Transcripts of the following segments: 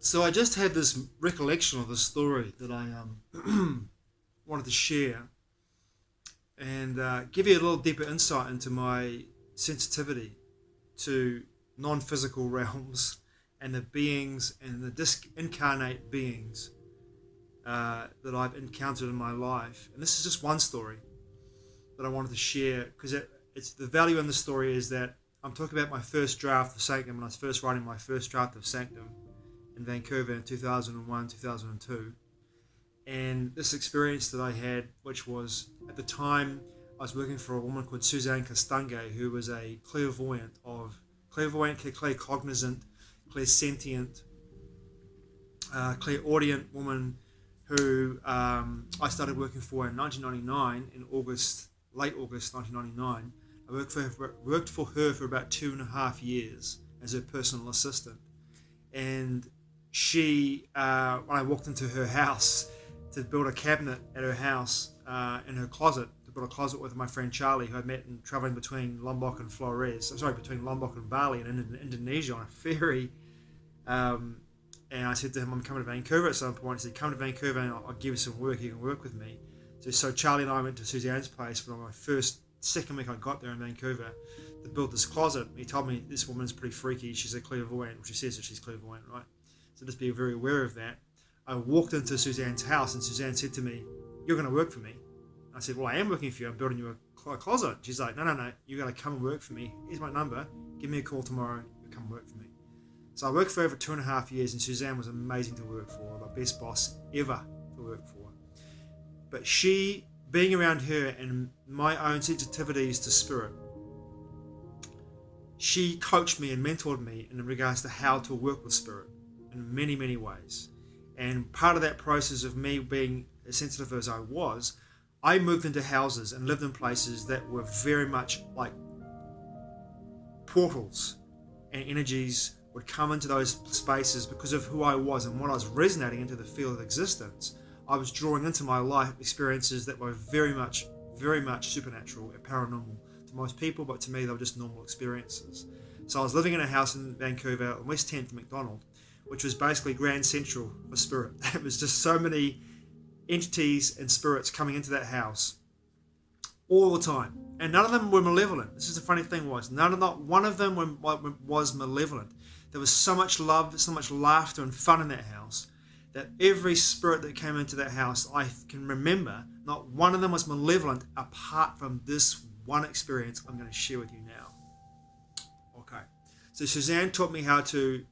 So I just had this recollection of the story that I wanted to share and give you a little deeper insight into my sensitivity to non-physical realms and the beings and the disincarnate beings that I've encountered in my life. And this is just one story that I wanted to share because it's the value in the story is that I'm talking about my first draft of Sanctum when I was first writing my first draft of Sanctum in Vancouver in 2001, 2002. And this experience that I had, which was at the time I was working for a woman called Suzanne Castange, who was a clairvoyant, claircognizant, clairsentient, clairaudient woman who I started working for in 1999 in late August 1999. I worked for her for about 2.5 years as her personal assistant. And she, when I walked into her house to build a cabinet at her house in her closet, to build a closet with my friend Charlie, who I met in traveling between Lombok and between Lombok and Bali and in Indonesia on a ferry. And I said to him, I'm coming to Vancouver at some point. He said, come to Vancouver and I'll give you some work. You can work with me. So Charlie and I went to Suzanne's place for my second week I got there in Vancouver to build this closet. He told me this woman's pretty freaky. She's a clairvoyant, which she says that she's clairvoyant, right? So just be very aware of that. I walked into Suzanne's house and Suzanne said to me, you're going to work for me. I said, well, I am working for you. I'm building you a closet. She's like, no, you're going to come and work for me. Here's my number. Give me a call tomorrow. You come work for me. So I worked for her for 2.5 years and Suzanne was amazing to work for, the best boss ever to work for. But she, being around her and my own sensitivities to spirit, she coached me and mentored me in regards to how to work with spirit in many, many ways. And part of that process of me being as sensitive as I was, I moved into houses and lived in places that were very much like portals, and energies would come into those spaces because of who I was and what I was resonating into the field of existence. I was drawing into my life experiences that were very much supernatural and paranormal to most people, but to me they were just normal experiences. So I was living in a house in Vancouver on West 10th McDonald, which was basically Grand Central for spirit. It was just so many entities and spirits coming into that house all the time, and none of them were malevolent. This is the funny thing not one of them was malevolent. There was so much love, so much laughter and fun in that house that every spirit that came into that house, I can remember, not one of them was malevolent apart from this one experience I'm going to share with you now. Okay, so Suzanne taught me how to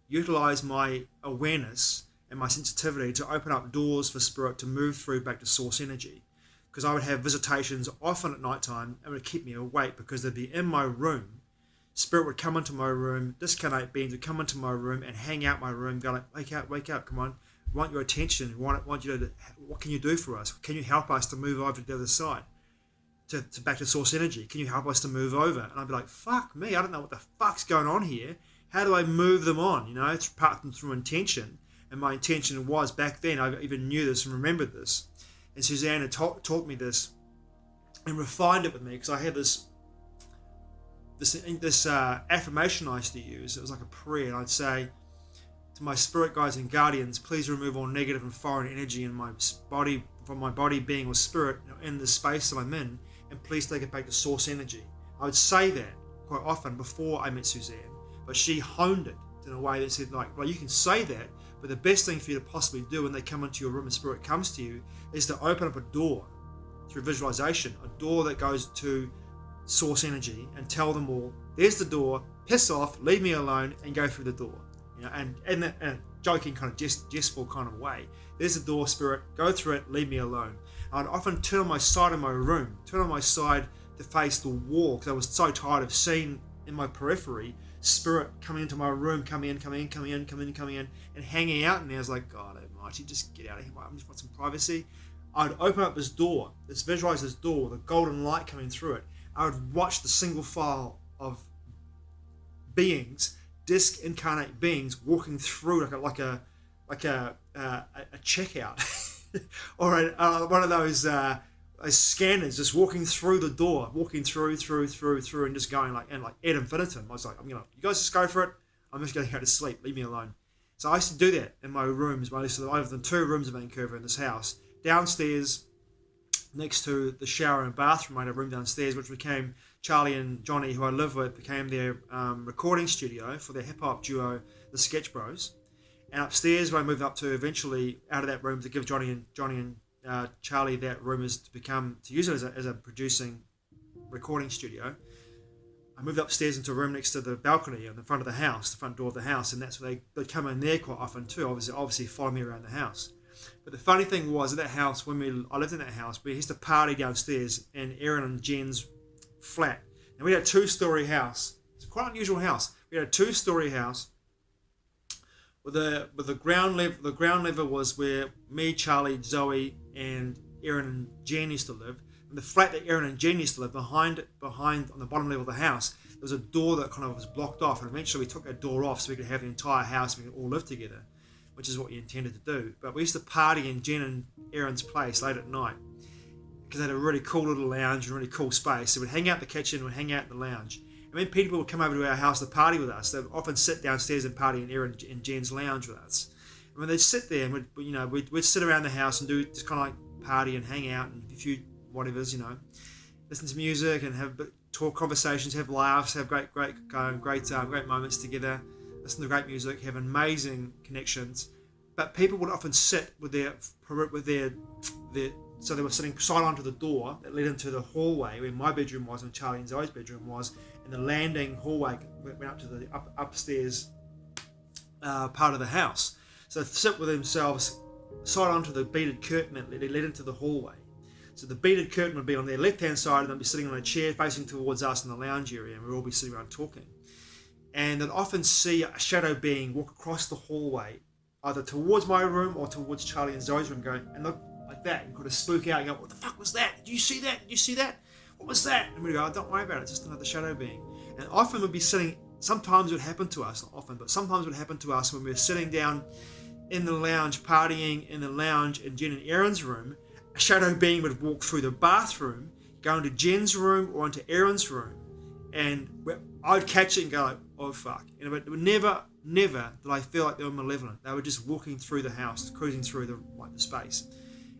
utilize my awareness and my sensitivity to open up doors for spirit to move through back to source energy. Because I would have visitations often at night time and it would keep me awake because they'd be in my room. Spirit would come into my room, discarnate beings would come into my room and hang out my room, go like, wake up, come on. We want your attention. We want you to, what can you do for us? Can you help us to move over to the other side? To back to source energy? Can you help us to move over? And I'd be like, fuck me, I don't know what the fuck's going on here. How do I move them on? You know, it's apart from through intention. And my intention was back then, I even knew this and remembered this. And Suzanne had taught me this and refined it with me because I had this affirmation I used to use. It was like a prayer, and I'd say to my spirit guides and guardians, please remove all negative and foreign energy in my body, from my body, being, or spirit in the space that I'm in, and please take it back to source energy. I would say that quite often before I met Suzanne, but she honed it in a way that said, like, well, you can say that, but the best thing for you to possibly do when they come into your room and spirit comes to you is to open up a door through visualization, a door that goes to source energy, and tell them all, there's the door, piss off, leave me alone, and go through the door. You know, and in a joking kind of jestful kind of way. There's the door, spirit, go through it, leave me alone. I'd often turn on my side of my room, to face the wall, because I was so tired of seeing in my periphery spirit coming into my room, coming in, and hanging out in there. I was like, God almighty, just get out of here. I just want some privacy. I'd open up this door, visualize this door, the golden light coming through it. I would watch the single file of beings, disc-incarnate beings, walking through like a checkout, or one of those scanners, just walking through the door, walking through, and just going like ad infinitum. I was like, you guys just go for it. I'm just going to go to sleep. Leave me alone. So I used to do that in my rooms. I lived in 2 rooms in Vancouver in this house. Downstairs, next to the shower and bathroom, I had a room downstairs, which became Charlie and Johnny, who I live with, became their recording studio for their hip-hop duo, the Sketch Bros. And upstairs, where I moved up to eventually out of that room to give Johnny and Charlie that room to use it as a producing recording studio. I moved upstairs into a room next to the balcony on the front of the house, the front door of the house, and that's where they'd come in there quite often too, obviously follow me around the house. But the funny thing was, at that house, I lived in that house, we used to party downstairs in Aaron and Jen's flat. And we had a 2-story house. It's quite an unusual house. We had a 2-story house with the ground level. The ground level was where me, Charlie, Zoe, and Aaron and Jen used to live. And the flat that Aaron and Jen used to live behind on the bottom level of the house, there was a door that kind of was blocked off, and eventually we took that door off so we could have the entire house and we could all live together, which is what we intended to do. But we used to party in Jen and Aaron's place late at night because they had a really cool little lounge and really cool space. So we'd hang out in the kitchen, we'd hang out in the lounge. And when people would come over to our house to party with us, they'd often sit downstairs and party in Aaron and Jen's lounge with us. And when they'd sit there, and we'd sit around the house and do just kind of like party and hang out and a few whatever's, listen to music and have talk conversations, have laughs, have great moments together, listen to great music, have amazing connections. But people would often sit with their so they were sitting side onto the door that led into the hallway where my bedroom was and Charlie and Zoe's bedroom was, and the landing hallway went up to the upstairs part of the house. So they'd sit with themselves side onto the beaded curtain that led into the hallway. So the beaded curtain would be on their left-hand side, and they'd be sitting on a chair facing towards us in the lounge area, and we'd all be sitting around talking. And they'd often see a shadow being walk across the hallway, either towards my room or towards Charlie and Zoe's room, going and look like that, and kind of spook out and go, "What the fuck was that? Did you see that? Did you see that? What was that?" And we'd go, "Oh, don't worry about it, it's just another shadow being." And often we'd be sitting, sometimes it would happen to us, not often, but sometimes it would happen to us when we were sitting down in the lounge, partying in the lounge in Jen and Aaron's room. A shadow being would walk through the bathroom, go into Jen's room or into Aaron's room, and I'd catch it and go like, "Oh fuck!" But it would never did I feel like they were malevolent. They were just walking through the house, cruising through the space,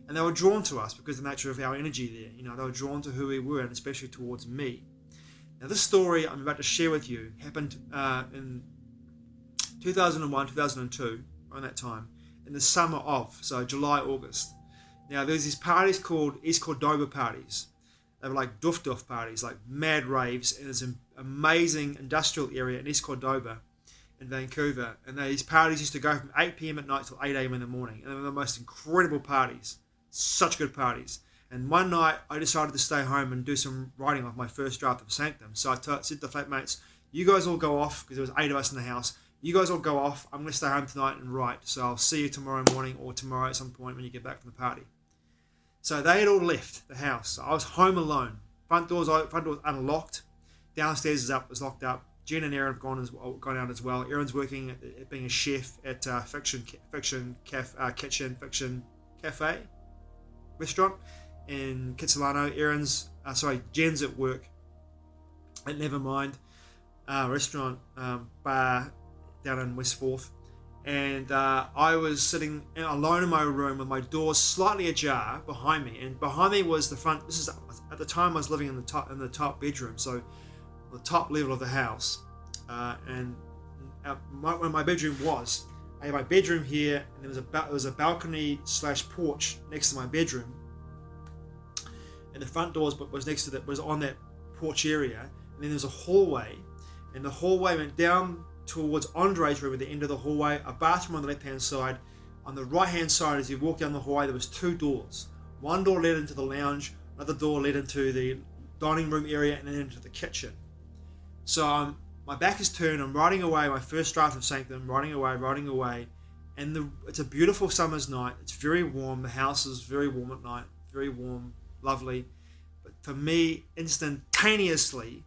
and they were drawn to us because of the nature of our energy there. They were drawn to who we were, and especially towards me. Now, this story I'm about to share with you happened in 2001, 2002, around that time, in the summer of, so July, August. Now, there's these parties called East Cordova parties. They were like doof parties, like mad raves, and there's an amazing industrial area in East Cordova in Vancouver. And these parties used to go from 8 p.m. at night till 8 a.m. in the morning. And they were the most incredible parties, such good parties. And one night, I decided to stay home and do some writing of my first draft of Sanctum. So I said to the flatmates, "You guys all go off," because there was 8 of us in the house. "You guys all go off. I'm going to stay home tonight and write. So I'll see you tomorrow morning or tomorrow at some point when you get back from the party." So they had all left the house. So I was home alone. Front door's unlocked. Downstairs is locked up. Jen and Aaron have gone out as well. Aaron's working at being a chef at Fiction Cafe restaurant in Kitsilano. Jen's at work at Nevermind restaurant bar down in West Forth. And I was sitting alone in my room with my door slightly ajar behind me, and behind me was the front. This is at the time I was living in the top bedroom, so the top level of the house. And where my bedroom was, I had my bedroom here, and there was a balcony / porch next to my bedroom, and the front door was on that porch area, and then there's a hallway, and the hallway went down towards Andre's room at the end of the hallway, a bathroom on the left-hand side. On the right-hand side, as you walk down the hallway, there was 2 doors. One door led into the lounge, another door led into the dining room area, and then into the kitchen. So my back is turned, I'm writing away my first draft of Sanctum, writing away, and it's a beautiful summer's night. It's very warm. The house is very warm at night, very warm, lovely. But for me, instantaneously,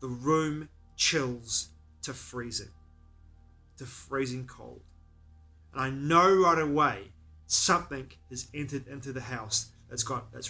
the room chills to freezing cold, and I know right away something has entered into the house that's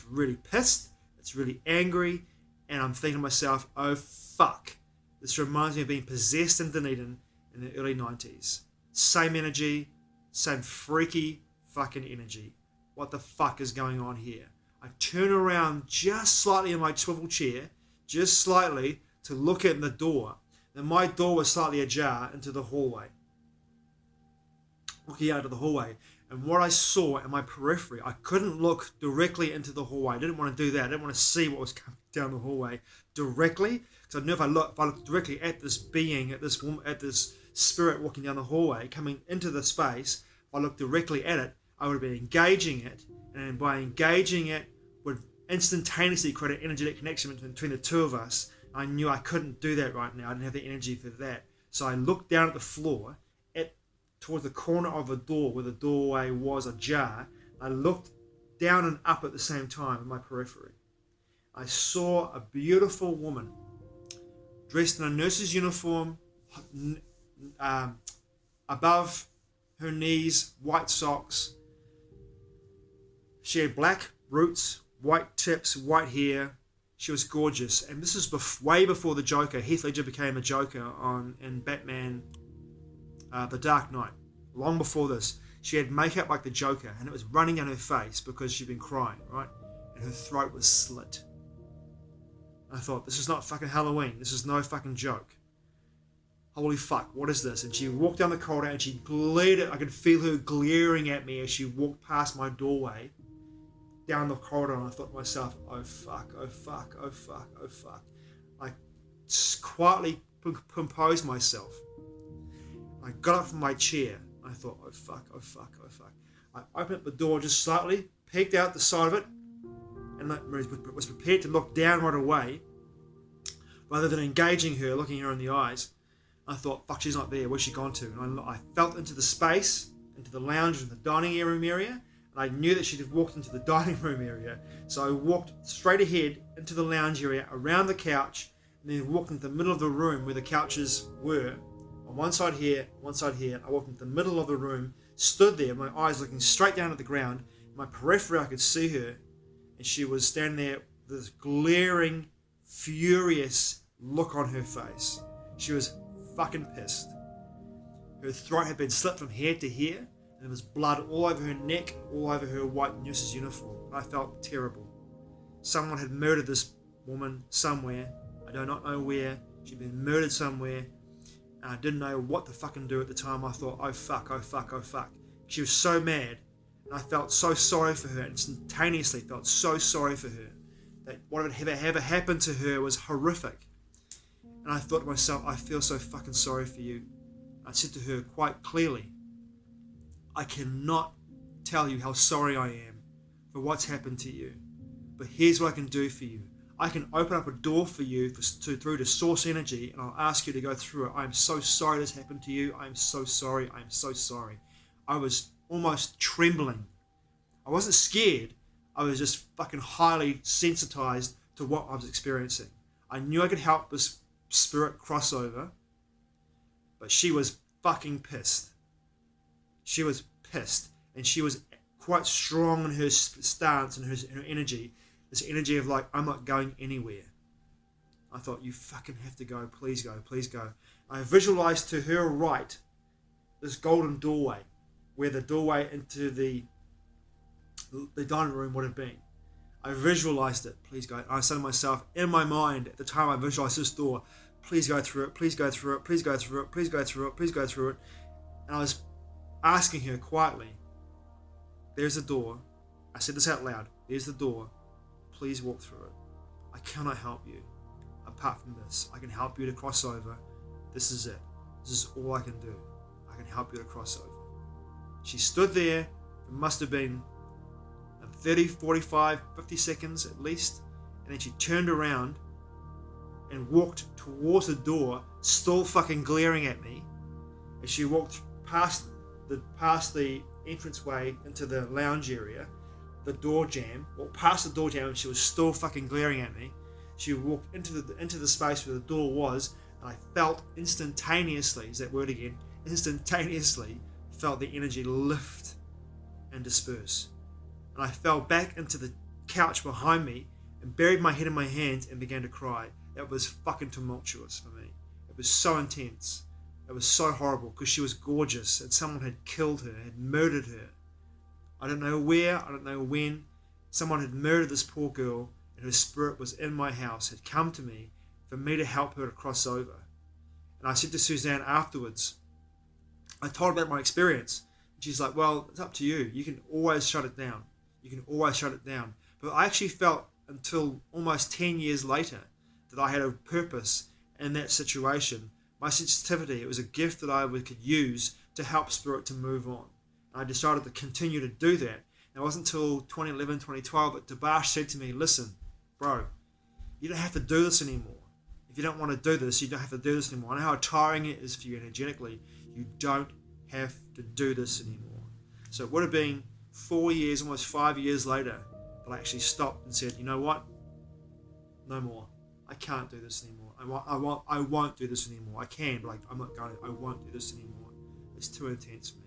really pissed, that's really angry, and I'm thinking to myself, "Oh fuck, this reminds me of being possessed in Dunedin in the early 90s. Same energy, same freaky fucking energy. What the fuck is going on here? I turn around just slightly in my swivel chair, just slightly, to look at the door. And my door was slightly ajar into the hallway. Looking out of the hallway. And what I saw in my periphery, I couldn't look directly into the hallway. I didn't want to do that. I didn't want to see what was coming down the hallway directly. Because I knew if I looked directly at this being, at this woman, at this spirit walking down the hallway, coming into the space, if I looked directly at it, I would have been engaging it. And by engaging it, would instantaneously create an energetic connection between the two of us. I knew I couldn't do that right now. I didn't have the energy for that. So I looked down at the floor, towards the corner of a door where the doorway was ajar. I looked down and up at the same time in my periphery. I saw a beautiful woman dressed in a nurse's uniform, above her knees, white socks. She had black roots, white tips, white hair. She was gorgeous. And this is way before the Joker. Heath Ledger became a Joker in Batman The Dark Knight. Long before this, she had makeup like the Joker, and it was running down her face because she'd been crying, right? And her throat was slit. I thought, this is not fucking Halloween. This is no fucking joke. Holy fuck, what is this? And she walked down the corridor and she glared I could feel her glaring at me as she walked past my doorway down the corridor, and I thought to myself, oh fuck, oh fuck, oh fuck, oh fuck. I quietly composed myself. I got up from my chair. I thought, oh fuck, oh fuck, oh fuck. I opened up the door just slightly, peeked out the side of it, and was prepared to look down right away, rather than engaging her, looking her in the eyes. I thought, fuck, she's not there. Where's she gone to? And I felt into the space, into the lounge and the dining room area, and I knew that she'd have walked into the dining room area. So I walked straight ahead into the lounge area, around the couch, and then walked into the middle of the room where the couches were. On one side here, one side here. I walked into the middle of the room, stood there, my eyes looking straight down at the ground. In my periphery, I could see her, and she was standing there with this glaring, furious look on her face. She was fucking pissed. Her throat had been slit from here to here, and there was blood all over her neck, all over her white nurse's uniform. I felt terrible. Someone had murdered this woman somewhere. I do not know where. She'd been murdered somewhere. And I didn't know what to fucking do at the time. I thought, oh fuck, oh fuck, oh fuck. She was so mad, and I felt so sorry for her, instantaneously felt so sorry for her, that what had ever happened to her was horrific. And I thought to myself, I feel so fucking sorry for you. I said to her quite clearly, I cannot tell you how sorry I am for what's happened to you, but here's what I can do for you. I can open up a door for you through to source energy, and I'll ask you to go through it. I'm so sorry this happened to you. I'm so sorry. I'm so sorry. I was almost trembling. I wasn't scared. I was just fucking highly sensitized to what I was experiencing. I knew I could help this spirit cross over, but she was fucking pissed. She was pissed, and she was quite strong in her stance and her energy. This energy of like, I'm not going anywhere. I thought, you fucking have to go. Please go. Please go. I visualized to her right this golden doorway, where the doorway into the dining room would have been. I visualized it. Please go. I said to myself, in my mind, at the time I visualized this door, please go through it. Please go through it. Please go through it. Please go through it. Please go through it. And I was asking her quietly, there's the door. I said this out loud. There's the door. Please walk through it. I cannot help you. Apart from this, I can help you to cross over. This is it. This is all I can do. I can help you to cross over. She stood there. It must have been 30, 45, 50 seconds at least. And then she turned around and walked towards the door, still fucking glaring at me. As she walked past the entranceway into the lounge area, the door jam, walked past the door jam, and she was still fucking glaring at me. She walked into the space where the door was, and I felt instantaneously, is that word again, instantaneously felt the energy lift and disperse. And I fell back into the couch behind me and buried my head in my hands and began to cry. That was fucking tumultuous for me. It was so intense. It was so horrible because she was gorgeous and someone had killed her, had murdered her. I don't know where, I don't know when. Someone had murdered this poor girl, and her spirit was in my house, had come to me for me to help her to cross over. And I said to Suzanne afterwards, I told her about my experience. And she's like, well, it's up to you. You can always shut it down. You can always shut it down. But I actually felt until almost 10 years later that I had a purpose in that situation. My sensitivity, it was a gift that I could use to help spirit to move on. And I decided to continue to do that. And it wasn't until 2011, 2012 that Dabash said to me, listen, bro, you don't have to do this anymore. If you don't want to do this, you don't have to do this anymore. I know how tiring it is for you energetically. You don't have to do this anymore. So it would have been 4 years, almost 5 years later, that I actually stopped and said, you know what? No more. I can't do this anymore. I won't do this anymore. I can, but I'm not going. I won't do this anymore. It's too intense for me,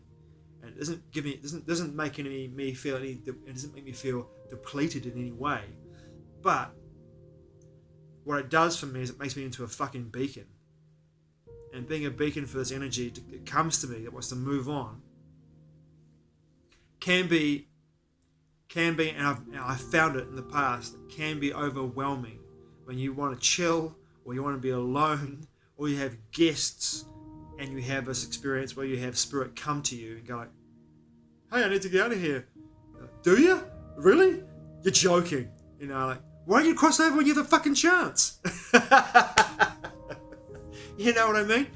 and it doesn't make me feel any. It doesn't make me feel depleted in any way. But what it does for me is it makes me into a fucking beacon. And being a beacon for this energy that comes to me that wants to move on can be, and I've found it in the past, it can be overwhelming when you want to chill, or you want to be alone, or you have guests, and you have this experience where you have spirit come to you and go like, hey, I need to get out of here. Do you? Really? You're joking. You know, like, why don't you cross over when you have the fucking chance? You know what I mean?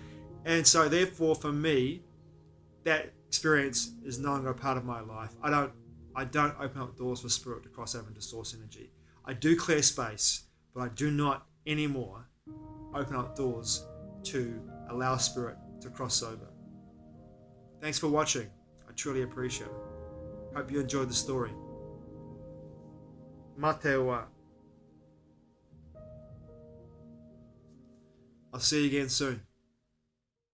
And so therefore for me, that experience is no longer a part of my life. I don't open up doors for spirit to cross over into source energy. I do clear space, but I do not anymore open up doors to allow spirit to cross over. Thanks for watching. I truly appreciate it. Hope you enjoyed the story. Matewa. I'll see you again soon.